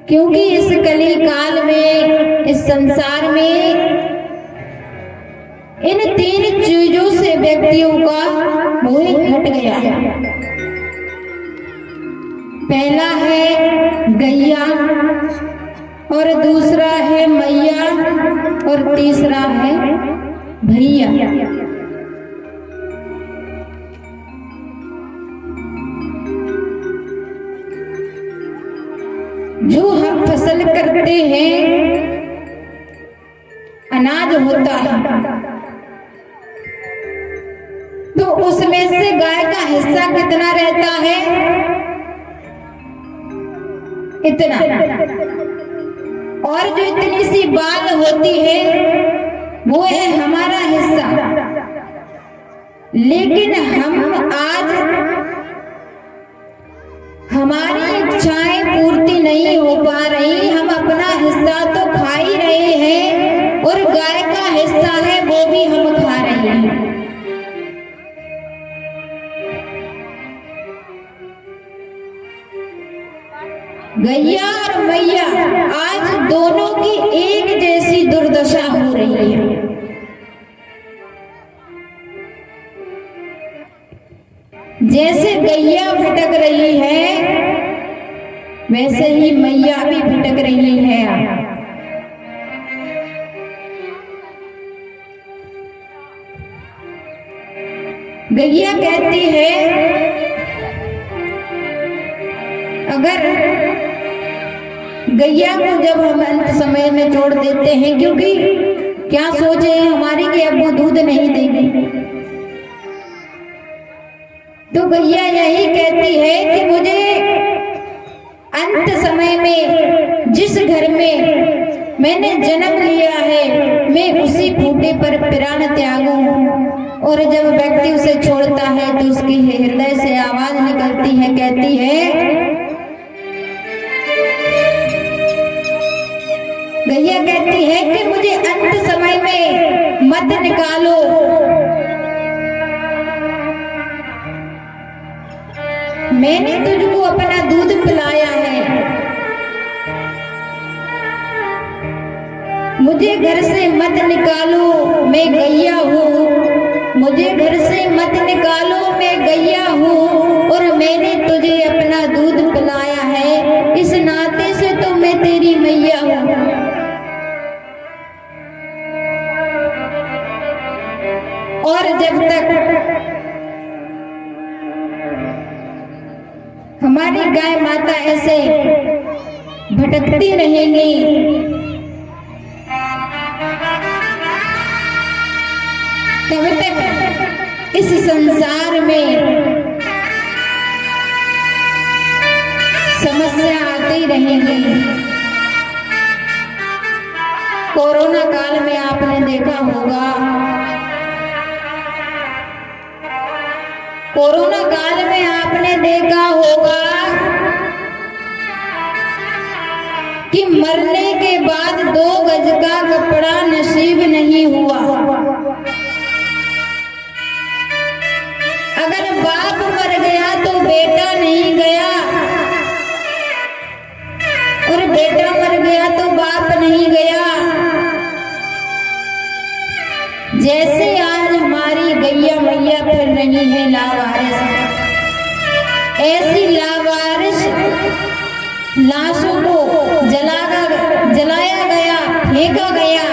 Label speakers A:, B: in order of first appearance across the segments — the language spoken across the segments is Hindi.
A: क्योंकि इस कली काल में, इस संसार में इन तीन चीजों से व्यक्तियों का मोह हट गया है। पहला है गैया, और दूसरा है मैया, और तीसरा है भैया। जो हम फसल करते हैं, अनाज होता है, तो उसमें से गाय का हिस्सा कितना रहता है? इतना। और जो इतनी सी बाल होती है वो है हमारा हिस्सा। लेकिन हम आज हमारी इच्छाएं पूर्ति नहीं हो पा रही, हम अपना हिस्सा तो खा ही रहे हैं और गाय का हिस्सा है वो भी हम खा रहे हैं। गैया और मैया आज दोनों की एक जैसी दुर्दशा हो रही है। जैसे गैया भटक रही है, वैसे ही मैया भी भटक रही है। गैया कहती है, अगर गैया को जब हम अंत समय में छोड़ देते हैं, क्योंकि क्या सोचे हमारी कि अब वो दूध नहीं देगी, तो गैया यही कहती है कि मुझे अंत समय में जिस घर में मैंने जन्म लिया है, मैं उसी खूंटे पर प्राण त्यागूं। और जब व्यक्ति उसे छोड़ता है तो उसकी हृदय से आवाज निकलती है, कहती है, गैया कहती है कि मुझे अंत समय में मत निकालो, मैंने तुझको अपना दूध पिलाया है, मुझे घर से मत निकालो, मैं गैया हूँ, मुझे घर से मत निकालो, मैं गैया हूँ और मैंने तुझे अपना दूध पिलाया है, इस नाते से तो मैं तेरी मैया हूँ। और जब तक हमारी गाय माता ऐसे भटकती रहेंगी, तब तक इस संसार में समस्या आती रहेंगी। कोरोना काल में आपने देखा होगा, कोरोना काल में आपने देखा होगा कि मरने के बाद 2 गज का कपड़ा नसीब नहीं हुआ। अगर बाप मर गया तो बेटा नहीं गया, और बेटा मर गया तो बाप नहीं गया। जैसे आज हमारी गैया मैया फिर रही है लावारिस, ऐसी लावारिस लाशों को जलाया गया, फेंका गया।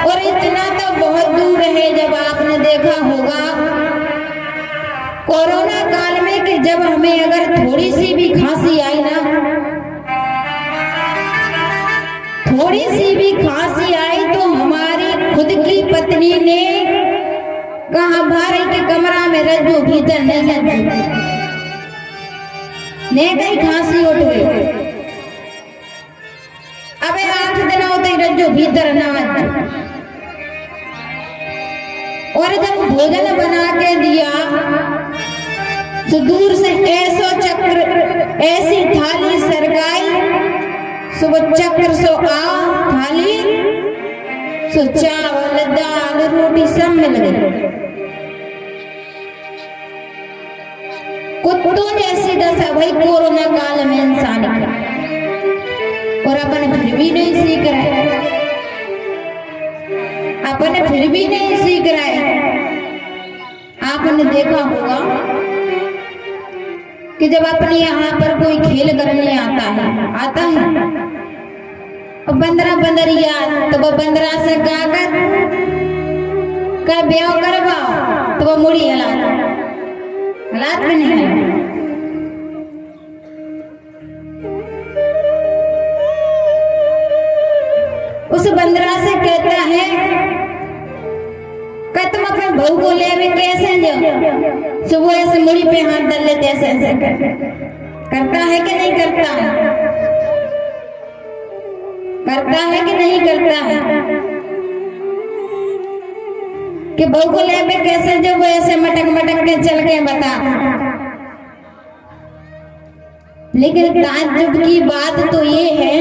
A: और इतना तो बहुत दूर है, जब आपने देखा होगा कोरोना काल में कि जब हमें अगर थोड़ी सी भी खांसी आई ना, थोड़ी सी भी खांसी आई तो हमारी खुद की पत्नी ने कहा भाई के कमरा में रज्जू भीतर नहीं गई, खांसी उठ गई। अबे 8 दिन होते रज्जू भीतर ना। और जब भोजन बना के दिया तो दूर से ऐसो चक्र, ऐसी थाली सरकाई, सुबह चक्र सो आओ थाली सो चावल दाल रोटी सब मिल गई। कुत्तों जैसी दशा भाई कोरोना काल में इंसान की, और अपन फिर भी नहीं सीख रहे, अपन फिर भी नहीं सीख रहे। आपने देखा होगा कि जब अपने यहाँ पर कोई खेल करने आता है और बंदरिया, तो वो बंदरा से गाकर का ब्याह करवाओ तो वो मुड़ी हालात में नहीं है। उस बंदरा से कहता है कि तुम अपने बहू को ले भी कैसे जाओ, सुबह ऐसे मुड़ी पे हाथ डाल लेते ऐसे करता है कि नहीं करता है, करता है कि नहीं करता है, कि बहू को ले भी कैसे जो वो ऐसे मटक मटक के चल के बता। लेकिन ताज्जुब की बात तो ये है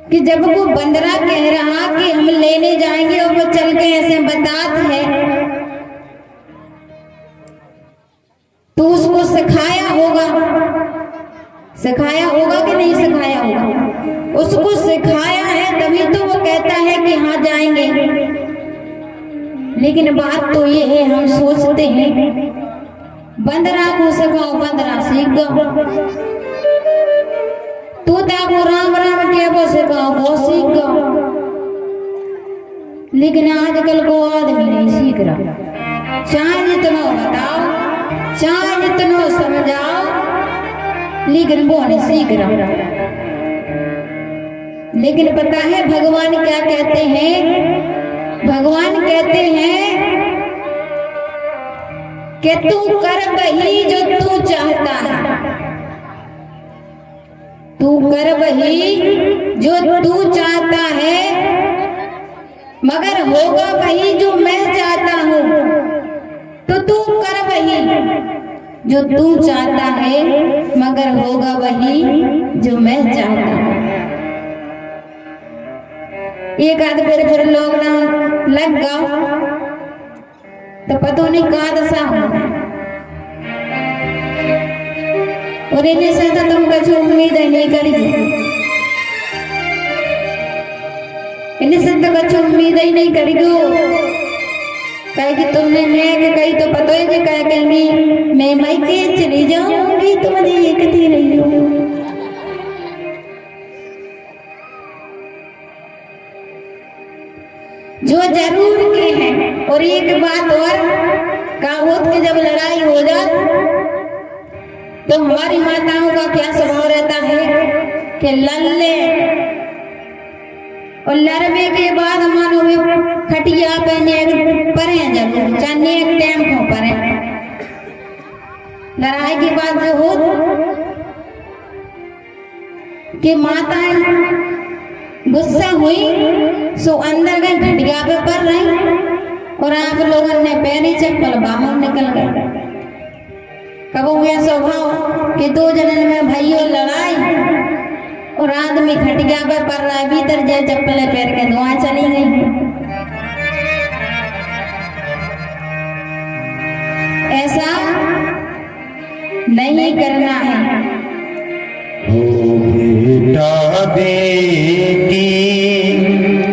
A: कि जब वो बंदरा कह रहा कि हम लेने जाएंगे और वो चल के ऐसे बताते हैं, तो उसको सिखाया होगा कि नहीं सिखाया होगा? उसको सिखाया है तभी तो वो कहता है कि हाँ जाएंगे। लेकिन बात तो ये है, हम सोचते हैं बंदरा को सिखाओ, बंदरा सीख गया, तोता को राम राम के वो सिखाओ, वो सीख गया। लेकिन आजकल को आदमी नहीं सीख रहा, चाहे जितना बताओ, चाहे जितना समझाओ, लेकिन वो नहीं सीख रहा। लेकिन पता है भगवान क्या कहते हैं? भगवान कहते हैं कि तू कर वही जो तू चाहता है, तू कर वही जो तू चाहता है, मगर होगा वही जो मैं चाहता हूँ। तो तू कर वही जो तू चाहता है, मगर होगा वही जो मैं चाहता हूँ। एक आध बार फिर लॉकडाउन लग गया तो पता नहीं कहा दशा हो, और इन्हें से तो तुम कुछ उम्मीद नहीं करेगी, इन्हें से तो कुछ उम्मीद ही नहीं करेगी। कहे कि तुमने मैं कही तो पता है कि कह कहेंगी मैं मायके चली जाऊंगी, तुम देखती रही हो। जो जरूर के हैं। और एक बात और, काबूत की जब लड़ाई हो जाती तो हमारी माताओं का क्या स्वभाव रहता है कि लल्ले, और लड़ने के बाद मानो खटिया पे परे जरूर, चाहे एक टाइम को परे। लड़ाई की बात जो हो कि माताएं गुस्सा हुई सो अंदर गई खटिया पे पड़ रही, और आप लोगों ने पैरी चप्पल बाहर निकल गए। कब हुआ स्वभाव कि दो जनन में भाइयों लड़ाई और आदमी खटिया पे पड़ रहा है, भीतर जाए चप्पलें पैर के धुआं चली गई। ऐसा नहीं करना है।
B: बेटा बेटी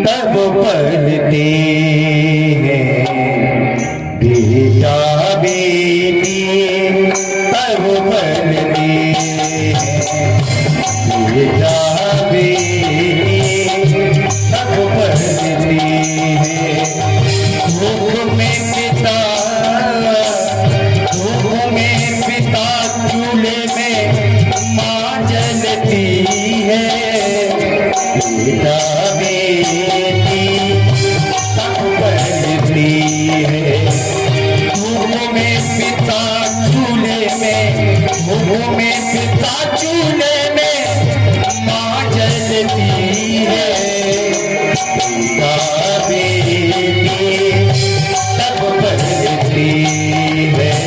B: तब पलते हैं, बेटा बेटी तब पलते हैं, बेटा बेटी तब पलते हैं। भूख में पिता, भूख में पिता, चूल्हे में माँ जलती है, बेटा बेटी तब पलती है। भूख में पिता चूल्हे में, भूख में पिता चूल्हे में माँ जलती है, बेटा बेटी तब पलती है।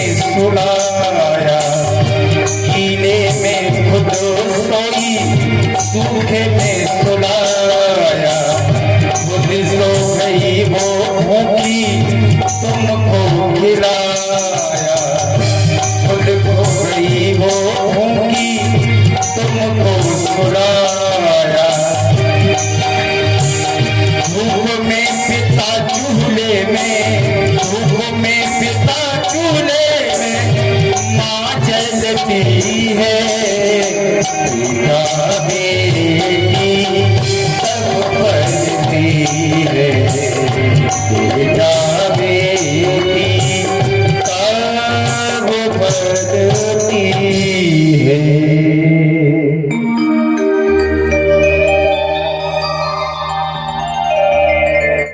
B: में सुलाया, गीले में खुद सोई सूखे में सुलाया, खुद सो गई वो भूखी तुमको खिलाया।